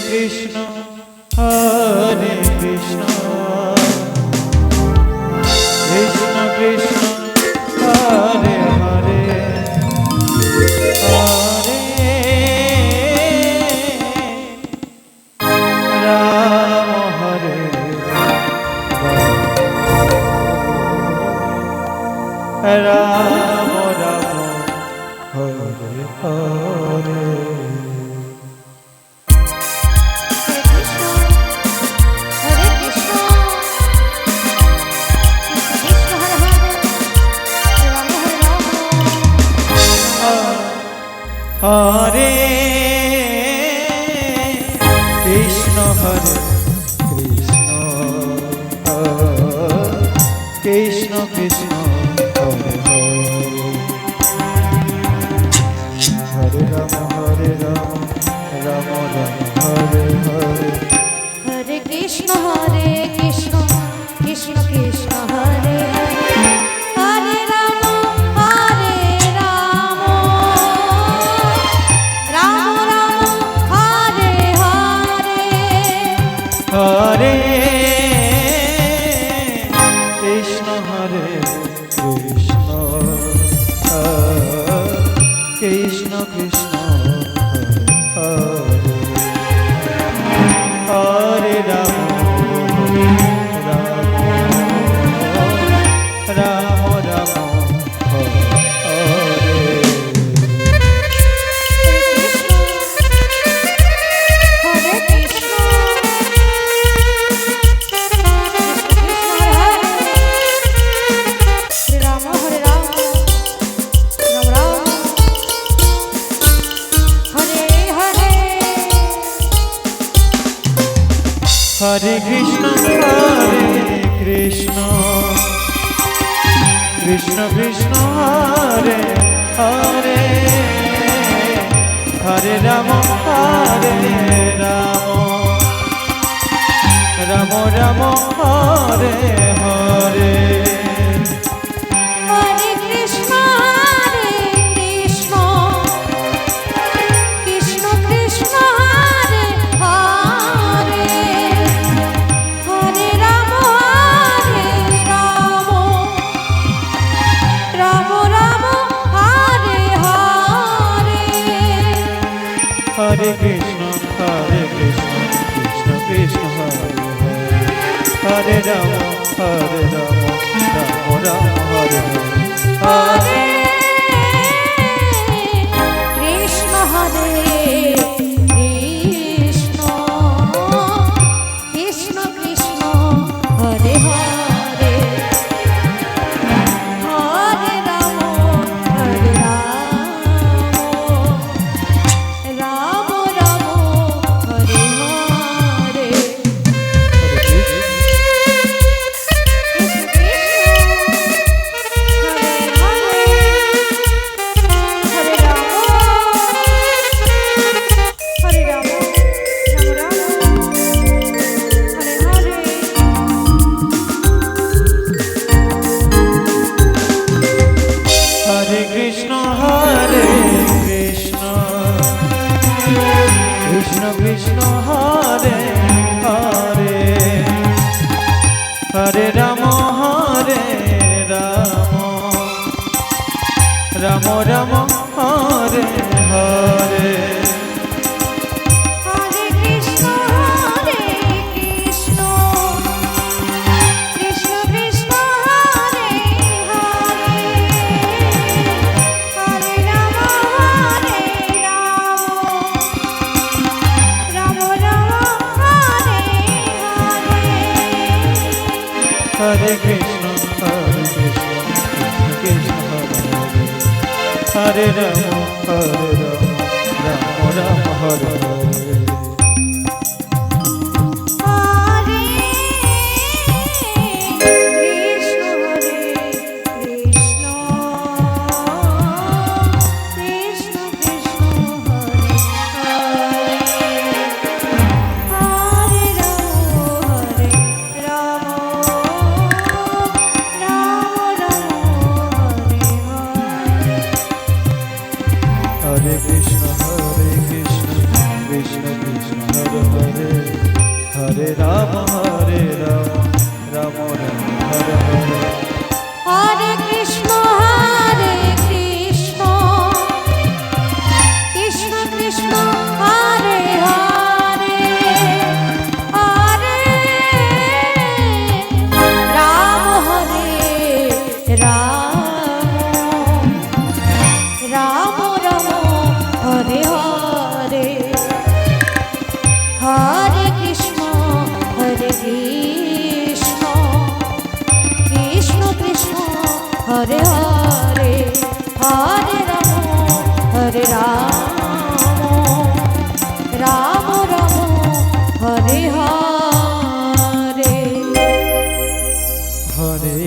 Krishna Hare Krishna Krishna Krishna Hare Hare Hare Ram Hare Ram Ram Hare Hare Hare Krishna Hare Krishna Krishna Krishna Hare Hare Ram Ram Ram Hare Hare Hare Krishna Krishna Krishna Hare Hare Hare Ram Hare Krishna Krishna Krishna Hare Hare Ram Ram Ram Hare Hare Hare Krishna Krishna Krishna Hare Hare Hare Ram Ram Ram Hare Hare Hare Krishna Krishna Krishna Hare Hare Hare Ram Ram Ram Hare Hare Hare Krishna Krishna Krishna Hare Hare Ram Ram Hare Hare Krishna Krishna Krishna Hare Hare Hare Ram Ram Ram Hare Hare Hare Krishna Krishna Krishna Hare Hare Hare Ram Ram Ram Hare Hare Hare Krishna Krishna Krishna Hare Hare Hare Ram Ram Ram Hare Hare Hare Krishna Krishna Krishna Hare Ram Ram Ram Hare Hare Hare Krishna Krishna Krishna Hare Hare Ram Ram Ram Hare Hare Hare Krishna Krishna Krishna Hare Hare Hare Ram Ram Ram Hare Hare Hare Krishna Krishna Krishna Hare Hare Hare Ram Ram Ram Hare Hare Hare